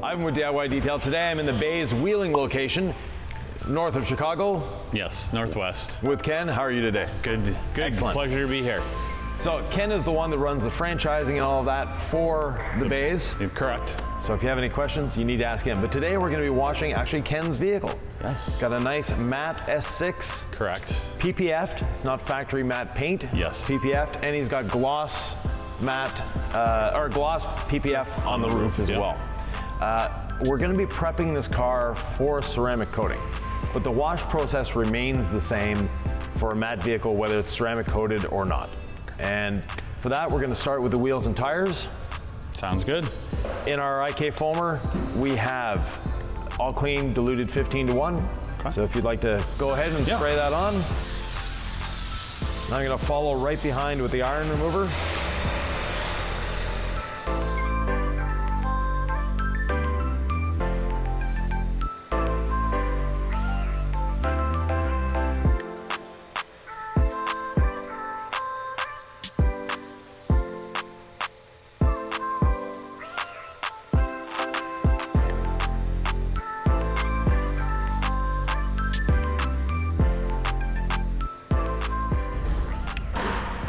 I'm with DIY Detail. Today I'm in the Bay's wheeling location, north of Chicago. Yes, northwest. With Ken. How are you today? Good. Excellent. Pleasure to be here. So Ken is the one that runs the franchising and all of that for the Bays. Correct. So if you have any questions, you need to ask him. But today we're going to be washing actually Ken's vehicle. Yes. Got a nice matte S6. Correct. PPF'd. It's not factory matte paint. Yes. PPF'd. And he's got gloss matte, or gloss PPF on the roof as well. We're going to be prepping this car for ceramic coating, but the wash process remains the same for a matte vehicle, whether it's ceramic coated or not. And for that, we're going to start with the wheels and tires. Sounds good. In our IK foamer, we have all clean diluted 15:1. Okay. So if you'd like to go ahead and spray that on. I'm going to follow right behind with the iron remover.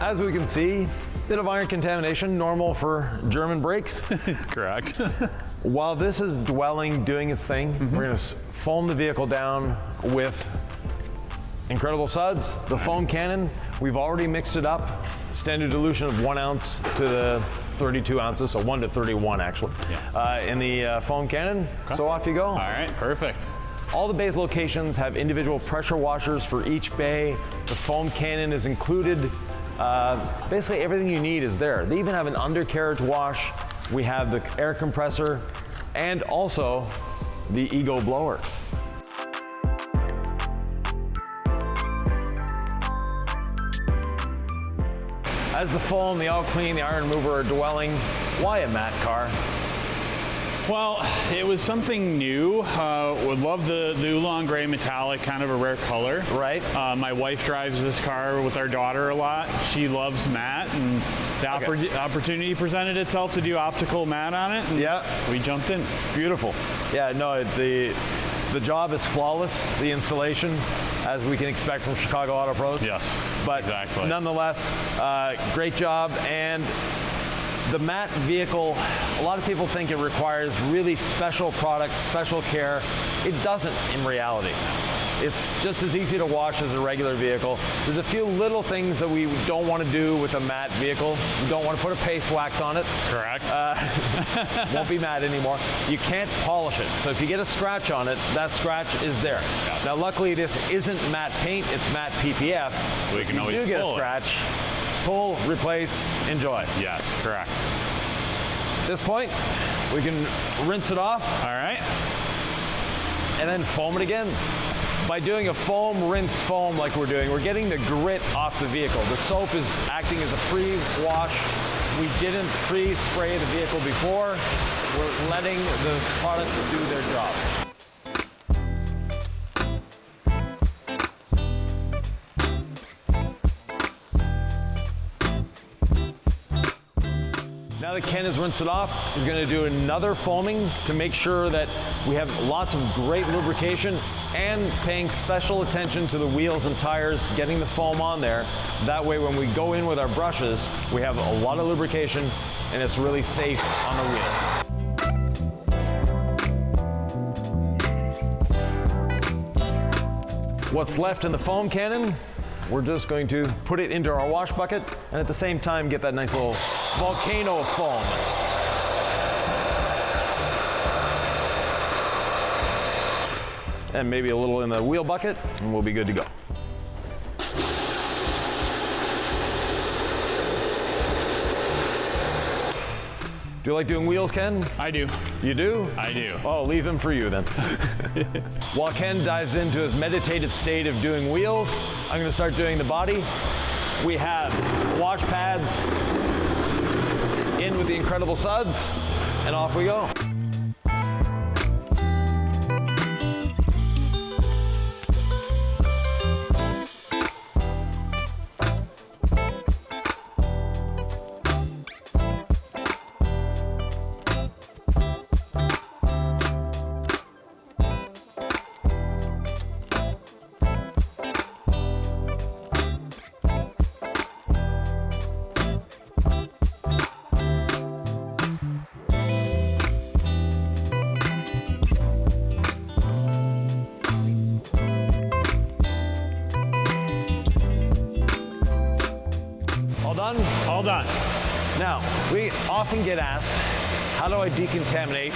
As we can see, bit of iron contamination, normal for German brakes. Correct. While this is dwelling, doing its thing, we're going to foam the vehicle down with incredible suds. The foam cannon, we've already mixed it up. Standard dilution of 1 ounce to the 32 ounces, so 1 to 31 actually, in the foam cannon. Okay. So off you go. All right, perfect. All the Bay's locations have individual pressure washers for each bay. The foam cannon is included. Basically everything you need is there. They even have an undercarriage wash. We have the air compressor and also the Ego blower. As the foam, the all clean, the iron remover are dwelling, why a matte car? Well, it was something new. Would love the Oolong Gray metallic, kind of a rare color. Right. My wife drives this car with our daughter a lot. She loves matte, and the opportunity presented itself to do optical matte on it. And we jumped in. Beautiful. Yeah, no, the job is flawless, the installation, as we can expect from Chicago Auto Pros. Yes, but exactly. Nonetheless, great job. And the matte vehicle, a lot of people think it requires really special products, special care. It doesn't in reality. It's just as easy to wash as a regular vehicle. There's a few little things that we don't want to do with a matte vehicle. We don't want to put a paste wax on it. Correct. Won't be matte anymore. You can't polish it. So if you get a scratch on it, that scratch is there. Yes. Now luckily this isn't matte paint, it's matte PPF. We can always pull. If you do get a scratch, pull, replace, enjoy. Yes, correct. At this point, we can rinse it off. All right. And then foam it again. By doing a foam, rinse, foam like we're doing, we're getting the grit off the vehicle. The soap is acting as a pre-wash. We didn't pre-spray the vehicle before. We're letting the products do their job. Now that Ken has rinsed it off, he's going to do another foaming to make sure that we have lots of great lubrication and paying special attention to the wheels and tires, getting the foam on there. That way when we go in with our brushes, we have a lot of lubrication and it's really safe on the wheels. What's left in the foam cannon, we're just going to put it into our wash bucket and at the same time get that nice little volcano of foam. And maybe a little in the wheel bucket and we'll be good to go. Do you like doing wheels, Ken? I do. You do? I do. Oh, leave him for you then. While Ken dives into his meditative state of doing wheels, I'm going to start doing the body. We have wash pads in with the incredible suds, and off we go. All done. Now, we often get asked, how do I decontaminate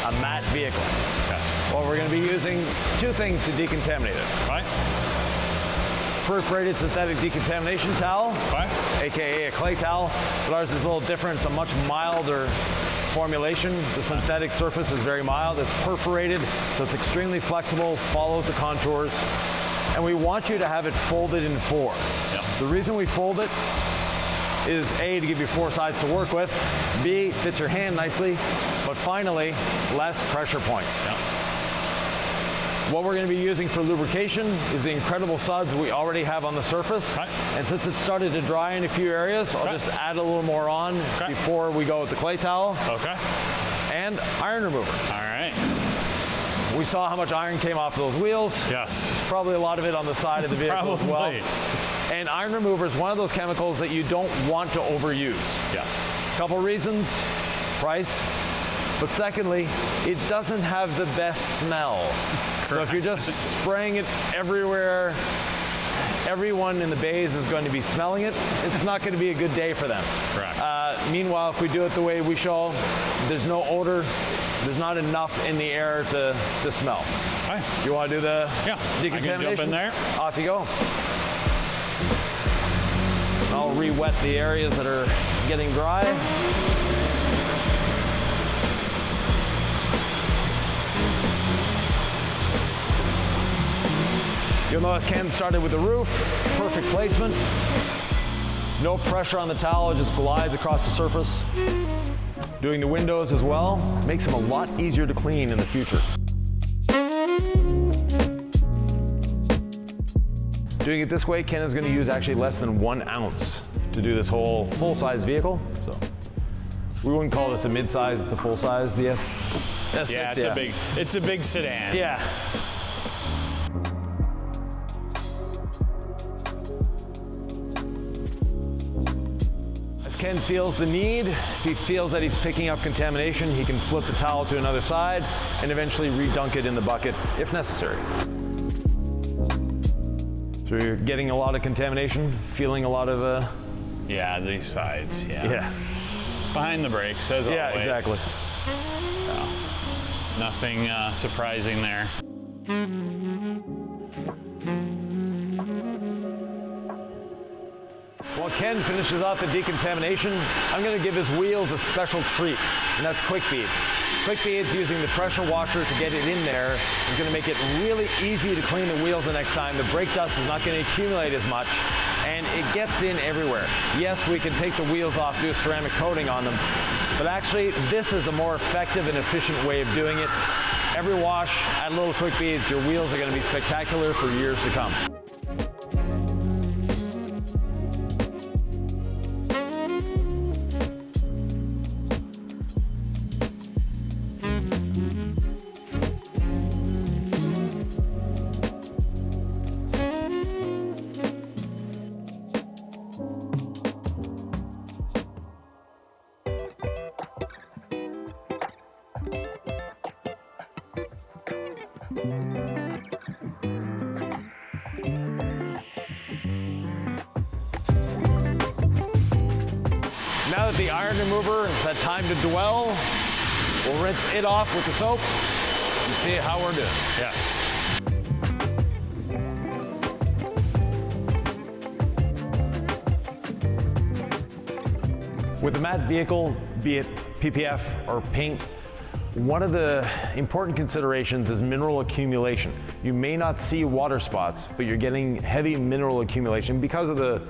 a matte vehicle? Yes. Well, we're going to be using two things to decontaminate it. Right. Perforated synthetic decontamination towel, Right. aka a clay towel, but ours is a little different. It's a much milder formulation. The synthetic surface is very mild. It's perforated, so it's extremely flexible, follows the contours, and we want you to have it folded in four. Yep. The reason we fold it is A, to give you four sides to work with, B, fits your hand nicely, but finally, less pressure points. Yep. What we're going to be using for lubrication is the incredible suds we already have on the surface. Right. And since it started to dry in a few areas, I'll just add a little more on before we go with the clay towel. Okay. And iron remover. All right. We saw how much iron came off those wheels. Yes. Probably a lot of it on the side of the vehicle as well. Probably. And iron remover is one of those chemicals that you don't want to overuse. Yes. Couple reasons: price, but secondly, it doesn't have the best smell. So if you're just spraying it everywhere, everyone in the bays is going to be smelling it. It's not going to be a good day for them. Correct. Meanwhile, if we do it the way we show, there's no odor, there's not enough in the air to smell. Okay. You want to do the decontamination? I can jump in there. Off you go. I'll re-wet the areas that are getting dry. You'll notice Ken started with the roof, perfect placement. No pressure on the towel, it just glides across the surface. Doing the windows as well makes them a lot easier to clean in the future. Doing it this way, Ken is going to use actually less than 1 ounce to do this whole full-size vehicle. So we wouldn't call this a mid-size, it's a full-size, yes? Yeah, it's a big sedan. Yeah. Ken feels the need. If he feels that he's picking up contamination, he can flip the towel to another side and eventually redunk it in the bucket if necessary. So you're getting a lot of contamination, feeling a lot of Yeah, these sides, yeah. Behind the brakes, as always. Yeah, exactly. So, nothing surprising there. While Ken finishes off the decontamination, I'm going to give his wheels a special treat, and that's quick bead. Quick beads, using the pressure washer to get it in there, is going to make it really easy to clean the wheels the next time. The brake dust is not going to accumulate as much, and it gets in everywhere. Yes, we can take the wheels off, do a ceramic coating on them, but actually this is a more effective and efficient way of doing it. Every wash, add little quick beads, your wheels are going to be spectacular for years to come. Now that the iron remover has had time to dwell, we'll rinse it off with the soap and see how we're doing. Yes. With a matte vehicle, be it PPF or paint, one of the important considerations is mineral accumulation. You may not see water spots, but you're getting heavy mineral accumulation because of the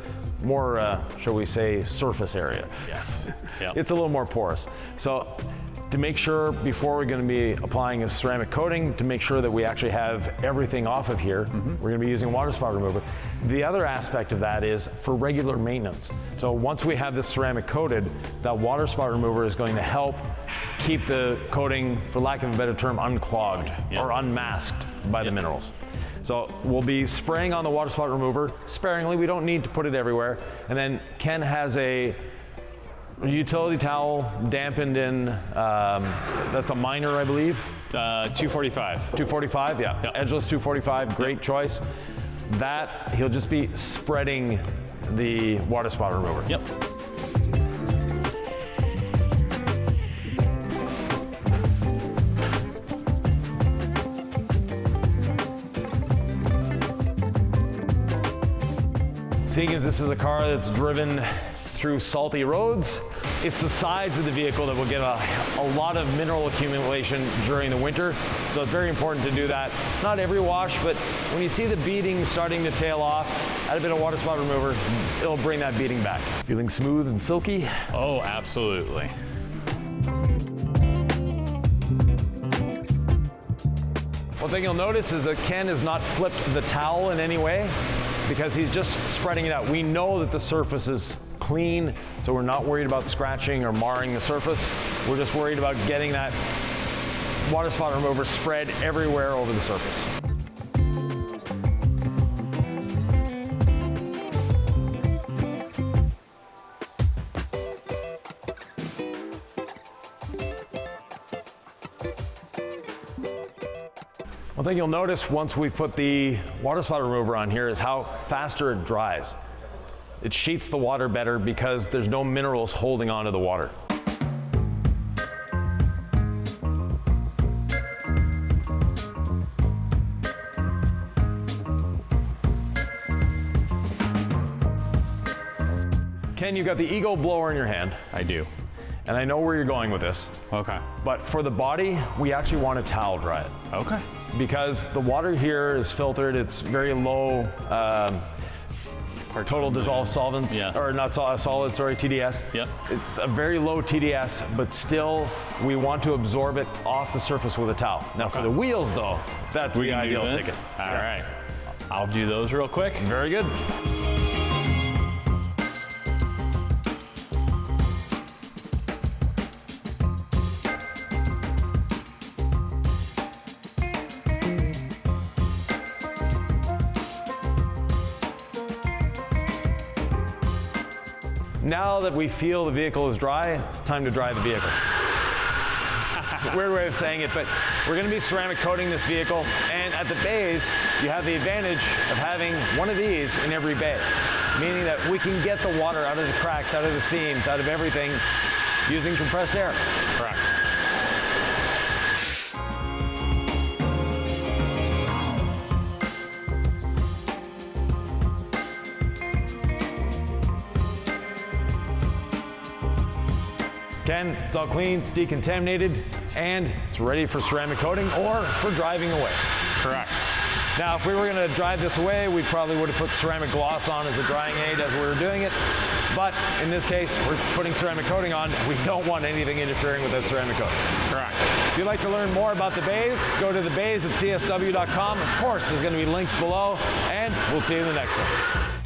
more, shall we say, surface area. Yes. Yep. It's a little more porous. So to make sure, before we're going to be applying a ceramic coating, to make sure that we actually have everything off of here, we're going to be using water spot remover. The other aspect of that is for regular maintenance. So once we have this ceramic coated, that water spot remover is going to help keep the coating, for lack of a better term, unclogged or unmasked by the minerals. So we'll be spraying on the water spot remover sparingly. We don't need to put it everywhere. And then Ken has a utility towel dampened in, that's a minor, I believe. 245. 245, yeah. Yep. Edgeless 245, great choice. That, he'll just be spreading the water spot remover. Yep. Seeing as this is a car that's driven through salty roads, it's the sides of the vehicle that will get a lot of mineral accumulation during the winter. So it's very important to do that. Not every wash, but when you see the beading starting to tail off, add a bit of water spot remover, it'll bring that beading back. Feeling smooth and silky? Oh, absolutely. One thing you'll notice is that Ken has not flipped the towel in any way because he's just spreading it out. We know that the surface is clean, so we're not worried about scratching or marring the surface. We're just worried about getting that water spot remover spread everywhere over the surface. One thing you'll notice once we put the water spot remover on here is how faster it dries. It sheets the water better because there's no minerals holding onto the water. Ken, you've got the Ego blower in your hand. I do. And I know where you're going with this. Okay. But for the body, we actually want to towel dry it. Okay. Because the water here is filtered, it's very low total dissolved solvents, or not solid, sorry, TDS. Yep. It's a very low TDS, but still we want to absorb it off the surface with a towel. Now for the wheels though, that's the ideal ticket. All right. I'll do those real quick. Very good. Now that we feel the vehicle is dry, it's time to dry the vehicle. Weird way of saying it, but we're going to be ceramic coating this vehicle, and at the bays, you have the advantage of having one of these in every bay, meaning that we can get the water out of the cracks, out of the seams, out of everything using compressed air. Correct. Ken, it's all clean, it's decontaminated, and it's ready for ceramic coating or for driving away. Correct. Now, if we were going to drive this away, we probably would have put ceramic gloss on as a drying aid as we were doing it. But in this case, we're putting ceramic coating on. We don't want anything interfering with that ceramic coating. Correct. If you'd like to learn more about the bays, go to thebays@csw.com. Of course, there's going to be links below, and we'll see you in the next one.